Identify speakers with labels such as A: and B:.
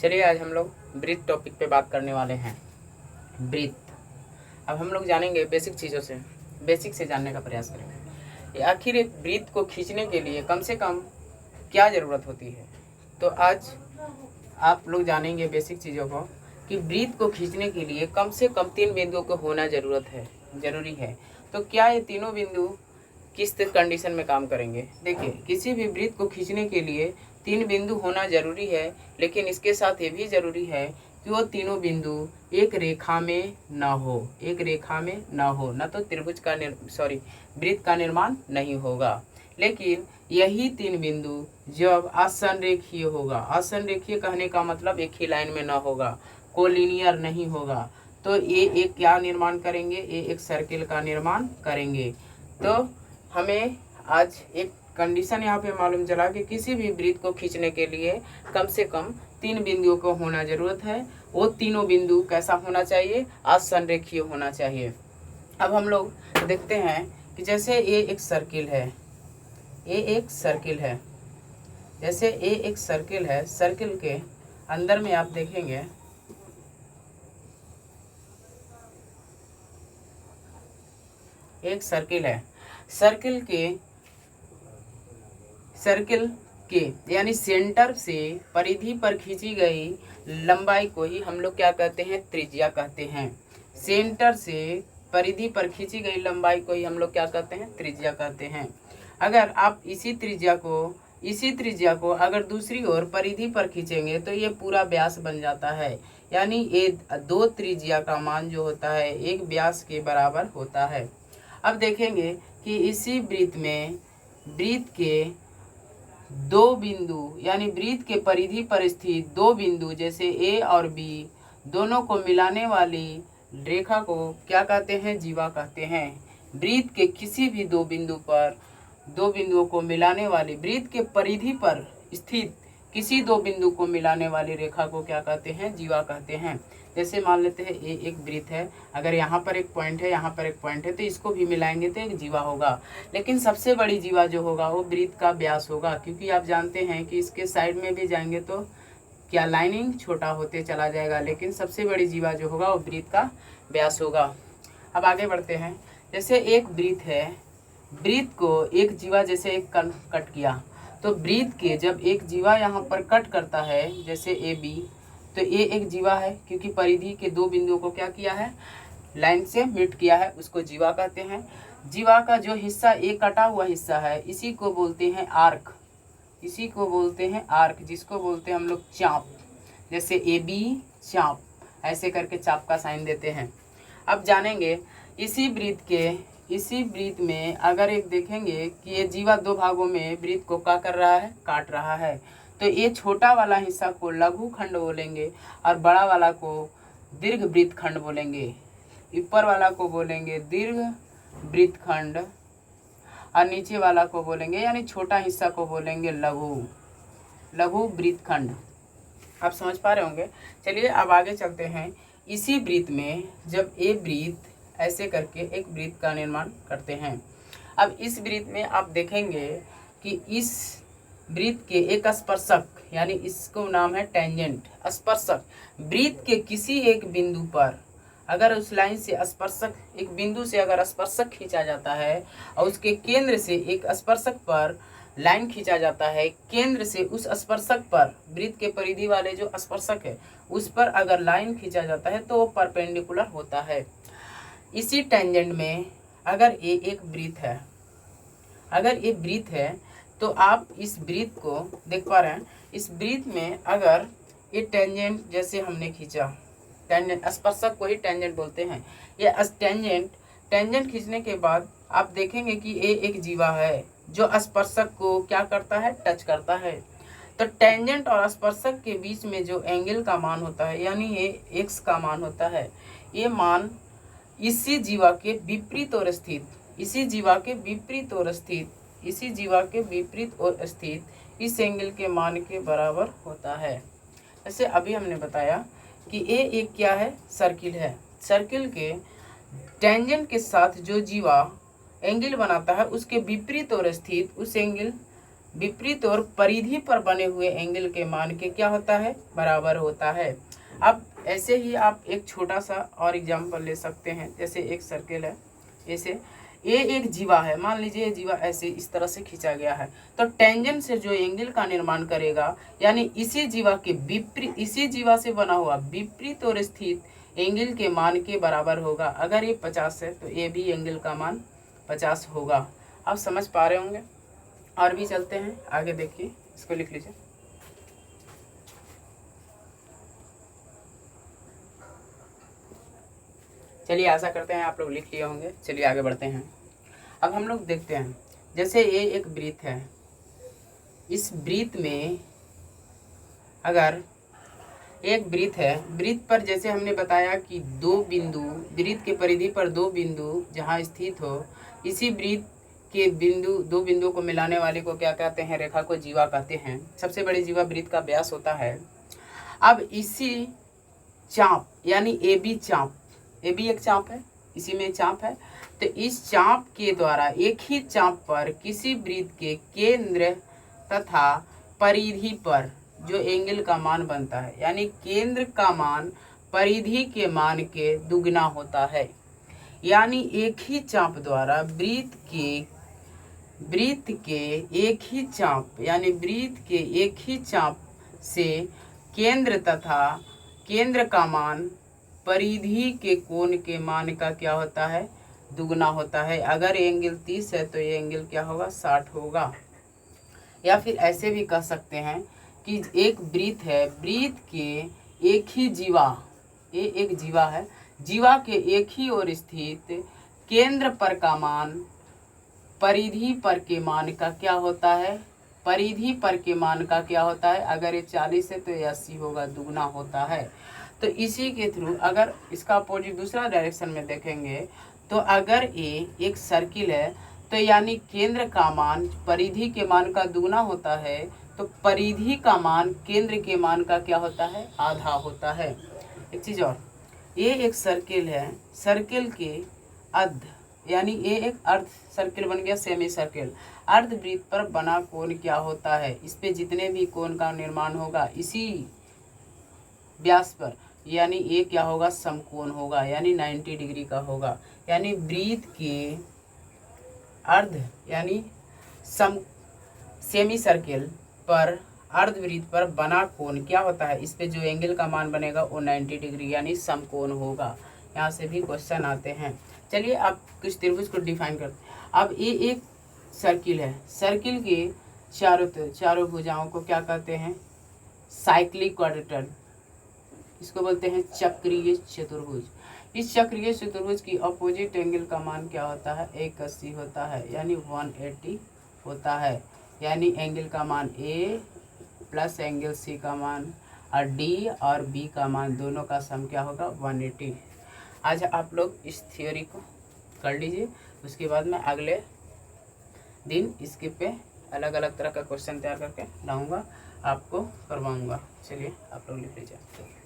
A: चलिए आज हम लोग ब्रीथ टॉपिक पे बात करने वाले हैं। ब्रीथ अब हम लोग जानेंगे बेसिक चीज़ों से, बेसिक से जानने का प्रयास करेंगे कि आखिर एक ब्रीथ को खींचने के लिए कम से कम क्या ज़रूरत होती है। तो आज आप लोग जानेंगे बेसिक चीज़ों को कि ब्रीथ को खींचने के लिए कम से कम 3 बिंदुओं को होना ज़रूरी है। तो क्या ये तीनों बिंदु किस कंडीशन में काम करेंगे। देखिए, किसी भी ब्रीथ को खींचने के लिए 3 बिंदु होना ज़रूरी है, लेकिन इसके साथ ये भी ज़रूरी है कि वो तीनों बिंदु एक रेखा में ना हो, एक रेखा में ना हो, ना तो त्रिभुज का ब्रीथ का निर्माण नहीं होगा। लेकिन यही 3 बिंदु जब असंरेखीय होगा, असंरेखीय कहने का मतलब एक ही लाइन में ना होगा, कोलिनियर नहीं होगा, तो ये एक क्या निर्माण करेंगे, ये एक सर्किल का निर्माण करेंगे। तो हमें आज एक कंडीशन यहाँ पे मालूम चला कि किसी भी ब्रीथ को खींचने के लिए कम से कम 3 बिंदुओं को होना ज़रूरत है। वो तीनों बिंदु कैसा होना चाहिए, असंरेखीय होना चाहिए। अब हम लोग देखते हैं कि जैसे ये एक सर्किल है, ये एक सर्किल है, जैसे ये एक सर्किल है, सर्किल के अंदर में आप देखेंगे एक सर्किल है, सर्किल के यानी सेंटर से परिधि पर खींची गई लंबाई को ही हम लोग क्या कहते हैं, त्रिज्या कहते हैं। सेंटर से परिधि पर खींची गई लंबाई को ही हम लोग क्या कहते हैं, त्रिज्या कहते हैं। अगर आप इसी त्रिज्या को अगर दूसरी ओर परिधि पर खींचेंगे तो ये पूरा व्यास बन जाता है। यानी ये 2 त्रिज्या का मान जो होता है एक व्यास के बराबर होता है। अब देखेंगे कि इसी ब्रीथ के 2 बिंदु यानी ब्रीथ के परिधि पर स्थित 2 बिंदु जैसे ए और बी दोनों को मिलाने वाली रेखा को क्या कहते हैं, जीवा कहते हैं। ब्रीथ के किसी भी 2 बिंदुओं को मिलाने वाली, ब्रीथ के परिधि पर स्थित किसी 2 बिंदु को मिलाने वाली रेखा को क्या कहते हैं, जीवा कहते हैं। जैसे मान लेते हैं ये एक ब्रीथ है, अगर यहाँ पर एक पॉइंट है, यहाँ पर एक पॉइंट है, तो इसको भी मिलाएंगे तो एक जीवा होगा। लेकिन सबसे बड़ी जीवा जो होगा वो ब्रीथ का व्यास होगा, क्योंकि आप जानते हैं कि इसके साइड में भी जाएंगे तो क्या लाइनिंग छोटा होते चला जाएगा, लेकिन सबसे बड़ी जीवा जो होगा वो ब्रीथ का व्यास होगा। अब आगे बढ़ते हैं। जैसे एक ब्रीथ है, ब्रीथ को एक जीवा जैसे एक कट किया, तो ब्रीथ के जब एक जीवा यहाँ पर कट करता है जैसे ए बी, तो ये एक जीवा है, क्योंकि परिधि के 2 बिंदुओं को क्या किया है, लाइन से मीट किया है, उसको जीवा कहते हैं। जीवा का जो हिस्सा एक कटा हुआ हिस्सा है इसी को बोलते हैं आर्क, इसी को बोलते हैं आर्क, जिसको बोलते हैं हम लोग चाप। जैसे ए बी चाप, ऐसे करके चाप का साइन देते हैं। अब जानेंगे इसी ब्रीथ में अगर एक देखेंगे कि ये जीवा 2 भागों में ब्रीथ को क्या कर रहा है, काट रहा है, तो ये छोटा वाला हिस्सा को लघु खंड बोलेंगे और बड़ा वाला को दीर्घ वृत्त खंड बोलेंगे। ऊपर वाला को बोलेंगे दीर्घ वृत्त खंड और नीचे वाला को बोलेंगे, यानी छोटा हिस्सा को बोलेंगे लघु वृत्त खंड। आप समझ पा रहे होंगे। चलिए अब आगे चलते हैं। इसी ब्रीथ में जब ये ब्रीथ ऐसे करके एक ब्रीथ का निर्माण करते हैं। अब इस ब्रीथ में आप देखेंगे कि इस ब्रीथ के एक स्पर्शक, यानी इसको नाम है टेंजेंट, स्पर्शक ब्रीथ के किसी एक बिंदु पर अगर उस लाइन से स्पर्शक, एक बिंदु से अगर स्पर्शक खींचा जाता है और उसके केंद्र से एक स्पर्शक पर लाइन खींचा जाता है, केंद्र से उस स्पर्शक पर, ब्रीथ के परिधि वाले जो स्पर्शक है उस पर अगर लाइन खींचा जाता है तो वो परपेंडिकुलर होता है। इसी टेंजेंट में अगर ये एक ब्रीथ है, अगर ये ब्रीथ है तो आप इस ब्रीथ को देख पा रहे हैं। इस ब्रीथ में अगर ये टेंजेंट जैसे हमने खींचा, टेंजेंट स्पर्शक को ही टेंजेंट बोलते हैं। ये टेंजेंट खींचने के बाद आप देखेंगे कि ये एक जीवा है जो स्पर्शक को क्या करता है, टच करता है। तो टेंजेंट और स्पर्शक के बीच में जो एंगल का मान होता है, यानी ये एक्स का मान होता है, ये मान इसी जीवा के विपरीत ओर स्थित, इसी जीवा के विपरीत ओर स्थित इस एंगल के मान के बराबर होता है। जैसे अभी हमने बताया कि ये एक क्या है, सर्किल है। सर्किल के टेंजेंट के साथ जो जीवा एंगल बनाता है उसके विपरीत ओर स्थित उस एंगल विपरीत और परिधि पर बने हुए एंगल के मान के क्या होता है, बराबर होता है। अब ऐसे ही आप एक छोटा सा और एग्जाम्पल ले सकते हैं। जैसे एक सर्किल है, ऐसे ये एक जीवा है, मान लीजिए ये जीवा ऐसे इस तरह से खींचा गया है, तो टेंजेंट से जो एंगल का निर्माण करेगा, यानी इसी जीवा के विपरीत, इसी जीवा से बना हुआ विपरीत और स्थित एंगल के मान के बराबर होगा। अगर ये 50 है तो ये भी एंगल का मान 50 होगा। आप समझ पा रहे होंगे। और भी चलते हैं आगे, देखिए इसको लिख लीजिए। चलिए आशा करते हैं आप लोग लिख लिए होंगे। चलिए आगे बढ़ते हैं। अब हम लोग देखते हैं, जैसे ये एक वृत्त है, इस वृत्त में अगर एक वृत्त है, वृत्त पर जैसे हमने बताया कि दो बिंदु, वृत्त के परिधि पर दो बिंदु जहाँ स्थित हो, इसी वृत्त के बिंदु, दो बिंदुओं को मिलाने वाले को क्या कहते हैं, रेखा को जीवा कहते हैं। सबसे बड़ी जीवा वृत्त का व्यास होता है। अब इसी चाप यानी ए बी चाप, ए बी एक चाप है, इसी में चाप है, तो इस चाप के द्वारा एक ही चाप पर किसी वृत्त के केंद्र तथा परिधि पर जो एंगल का मान बनता है, यानी केंद्र का मान परिधि के मान के दुगना होता है। यानी एक ही चाप द्वारा वृत्त के एक ही चाप, यानी वृत्त के एक ही चाप से केंद्र तथा केंद्र का मान परिधि के कोण के मान का क्या होता है, दुगना होता है। अगर एंगल 30 है तो ये एंगल क्या होगा, 60 होगा। या फिर ऐसे भी कह सकते हैं कि एक वृत्त है, वृत्त के एक ही जीवा, ये एक जीवा है, जीवा के एक ही ओर स्थित केंद्र पर का मान परिधि पर के मान का क्या होता है, परिधि पर के मान का क्या होता है। अगर ये 40 है तो ये 80 होगा, दुगना होता है। तो इसी के थ्रू अगर इसका अपोजिट दूसरा डायरेक्शन में देखेंगे, तो अगर ये एक सर्किल है तो यानी केंद्र का मान परिधि के मान का दुगना होता है, तो परिधि का मान केंद्र के मान का क्या होता है, आधा होता है। एक चीज़ और, ये एक सर्किल है, सर्किल के अर्ध, यानी ये एक अर्ध सर्किल बन गया, सेमी सर्किल। अर्धवृत्त पर बना कोण क्या होता है, इस पे जितने भी कोण का निर्माण होगा इसी व्यास पर, यानी ये क्या होगा, समकोण होगा, यानी 90 डिग्री का होगा। यानी वृत्त के अर्ध यानी सेमी सर्किल पर अर्धवृत्त पर बना कोण क्या होता है, इस पे जो एंगल का मान बनेगा वो 90 डिग्री यानी समकोण होगा। यहाँ से भी क्वेश्चन आते हैं। चलिए आप कुछ त्रिभुज को डिफाइन करते हैं। अब ये एक सर्किल है, सर्किल के चारों भुजाओं को क्या कहते हैं, साइक्लिक क्वाड्रेटर, इसको बोलते हैं चक्रीय चतुर्भुज। इस चक्रीय चतुर्भुज की अपोजिट एंगल का मान क्या होता है, 180 होता है, यानी 180 होता है। यानी एंगल का मान ए प्लस एंगल सी का मान और डी और बी का मान दोनों का सम क्या होगा, 180। आज आप लोग इस थ्योरी को कर लीजिए, उसके बाद मैं अगले दिन इसके पे अलग अलग तरह का क्वेश्चन तैयार करके लाऊंगा, आपको करवाऊंगा। चलिए आप लोग लिख लीजिए।